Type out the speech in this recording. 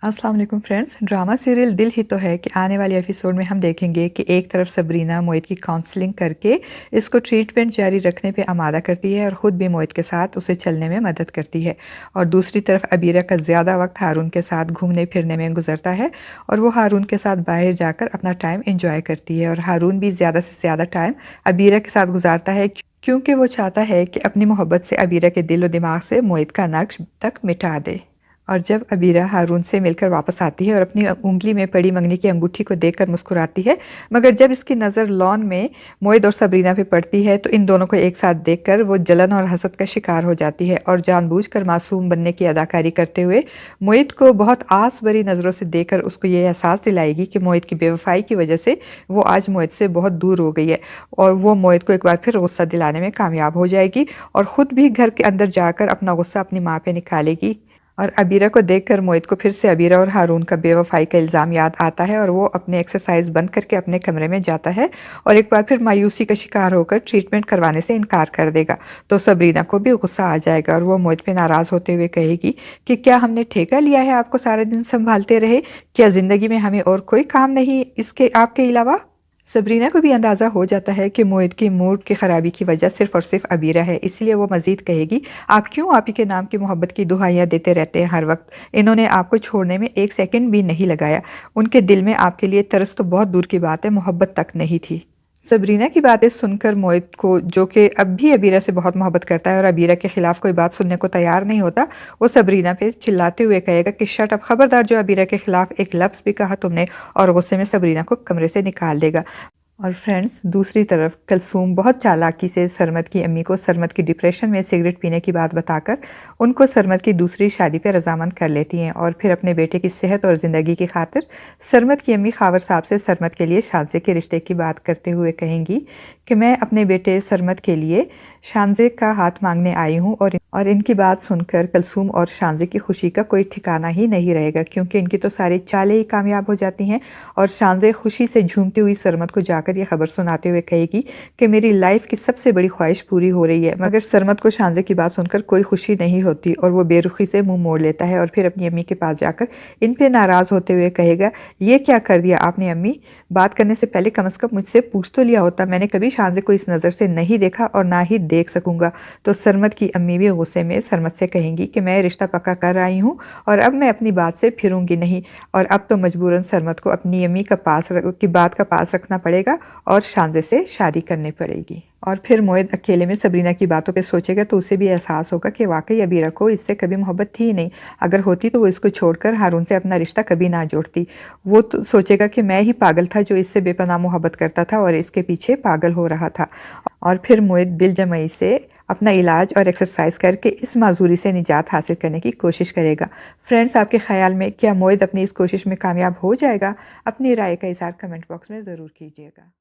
अस्सलाम वालेकुम friends. Drama serial दिल ही तो है कि आने वाले एपिसोड में हम देखेंगे कि एक तरफ सबरीना मोहित की काउंसलिंग करके इसको ट्रीटमेंट जारी रखने पे आमादा करती है और ख़ुद भी मोहित के साथ उसे चलने में मदद करती है, और दूसरी तरफ अबीरा का ज़्यादा वक्त हारून के साथ घूमने फिरने में गुजरता है और वो हारून के साथ बाहर जाकर अपना टाइम इंजॉय करती है, और हारून भी ज़्यादा से ज़्यादा टाइम अबीरा के साथ गुजारता है क्योंकि वो चाहता है कि अपनी मोहब्बत से अबीरा के दिल और दिमाग से मोहित का नक्श तक मिटा दे। और जब अबीरा हारून से मिलकर वापस आती है और अपनी उंगली में पड़ी मंगनी की अंगूठी को देखकर मुस्कुराती है, मगर जब इसकी नज़र लॉन में मोहित और सबरीना पे पड़ती है तो इन दोनों को एक साथ देखकर वो जलन और हसद का शिकार हो जाती है और जानबूझकर मासूम बनने की अदाकारी करते हुए मोहित को बहुत आस भरी नज़रों से देखकर उसको ये एहसास दिलाएगी कि मोहित की बेवफाई की वजह से वो आज मोहित से बहुत दूर हो गई है, और वो मोहित को एक बार फिर गुस्सा दिलाने में कामयाब हो जाएगी और ख़ुद भी घर के अंदर जाकर अपना गुस्सा अपनी माँ पे निकालेगी। और अबीरा को देखकर मोहित को फिर से अबीरा और हारून का बेवफाई का इल्ज़ाम याद आता है और वो अपने एक्सरसाइज बंद करके अपने कमरे में जाता है और एक बार फिर मायूसी का शिकार होकर ट्रीटमेंट करवाने से इनकार कर देगा। तो सबरीना को भी गुस्सा आ जाएगा और वो मोहित पे नाराज़ होते हुए कहेगी कि क्या हमने ठेका लिया है आपको सारे दिन संभालते रहे, क्या ज़िंदगी में हमें और कोई काम नहीं इसके आपके अलावा। सबरीना को भी अंदाज़ा हो जाता है कि मोहित की मूड की ख़राबी की वजह सिर्फ़ और सिर्फ अबीरा है, इसलिए वो मज़ीद कहेगी, आप क्यों आप ही के नाम की मोहब्बत की दुहाइयाँ देते रहते हैं हर वक्त। इन्होंने आपको छोड़ने में एक सेकंड भी नहीं लगाया। उनके दिल में आपके लिए तरस तो बहुत दूर की बात है, मोहब्बत तक नहीं थी। सबरीना की बातें सुनकर मोहित को, जो कि अब भी अबीरा से बहुत मोहब्बत करता है और अबीरा के खिलाफ कोई बात सुनने को तैयार नहीं होता, वो सबरीना पे चिल्लाते हुए कहेगा कि शट अप, खबरदार जो अबीरा के खिलाफ एक लफ्ज़ भी कहा तुमने, और गुस्से में सबरीना को कमरे से निकाल देगा। और फ्रेंड्स, दूसरी तरफ कलसूम बहुत चालाकी से सरमद की अम्मी को सरमद की डिप्रेशन में सिगरेट पीने की बात बताकर उनको सरमद की दूसरी शादी पर रजामंद कर लेती हैं, और फिर अपने बेटे की सेहत और ज़िंदगी की खातिर सरमद की अम्मी खावर साहब से सरमद के लिए शानजे के रिश्ते की बात करते हुए कहेंगी कि मैं अपने बेटे सरमद के लिए शानजे का हाथ मांगने आई हूँ, और इनकी बात सुनकर कलसूम और शानजे की खुशी का कोई ठिकाना ही नहीं रहेगा, क्योंकि इनकी तो सारी चालें ही कामयाब हो जाती हैं। और शानजे खुशी से झूमती हुई सरमद को जाकर ये खबर सुनाते हुए कहेगी कि मेरी लाइफ की सबसे बड़ी ख्वाहिश पूरी हो रही है, मगर सरमद को शानजे की बात सुनकर कोई खुशी नहीं होती और वो बेरुखी से मुंह मोड़ लेता है और फिर अपनी अम्मी के पास जाकर इन पे नाराज़ होते हुए कहेगा, ये क्या कर दिया आपने अम्मी, बात करने से पहले कम से कम मुझसे पूछ तो लिया होता, मैंने कभी शानजे को इस नज़र से नहीं देखा और ना ही देख सकूंगा। तो सरमद की अम्मी भी गुस्से में सरमद से कहेंगी कि मैं रिश्ता पक्का कर आई हूँ और अब मैं अपनी बात से फिरूंगी नहीं, और अब तो मजबूरन सरमद को अपनी अम्मी की बात का पास रखना पड़ेगा और शानजे से शादी करनी पड़ेगी। और फिर मोहित अकेले में सबरीना की बातों पे सोचेगा तो उसे भी एहसास होगा कि वाकई अबीरा को इससे कभी मोहब्बत थी नहीं, अगर होती तो वो इसको छोड़कर हारून से अपना रिश्ता कभी ना जोड़ती। वो तो सोचेगा कि मैं ही पागल था जो इससे बेपनाह मोहब्बत करता था और इसके पीछे पागल हो रहा था। और फिर मोहित दिल जमाई से अपना इलाज और एक्सरसाइज करके इस माजूरी से निजात हासिल करने की कोशिश करेगा। फ्रेंड्स, आपके ख्याल में क्या मोहित अपनी इस कोशिश में कामयाब हो जाएगा? अपनी राय का इज़हार कमेंट बॉक्स में ज़रूर कीजिएगा।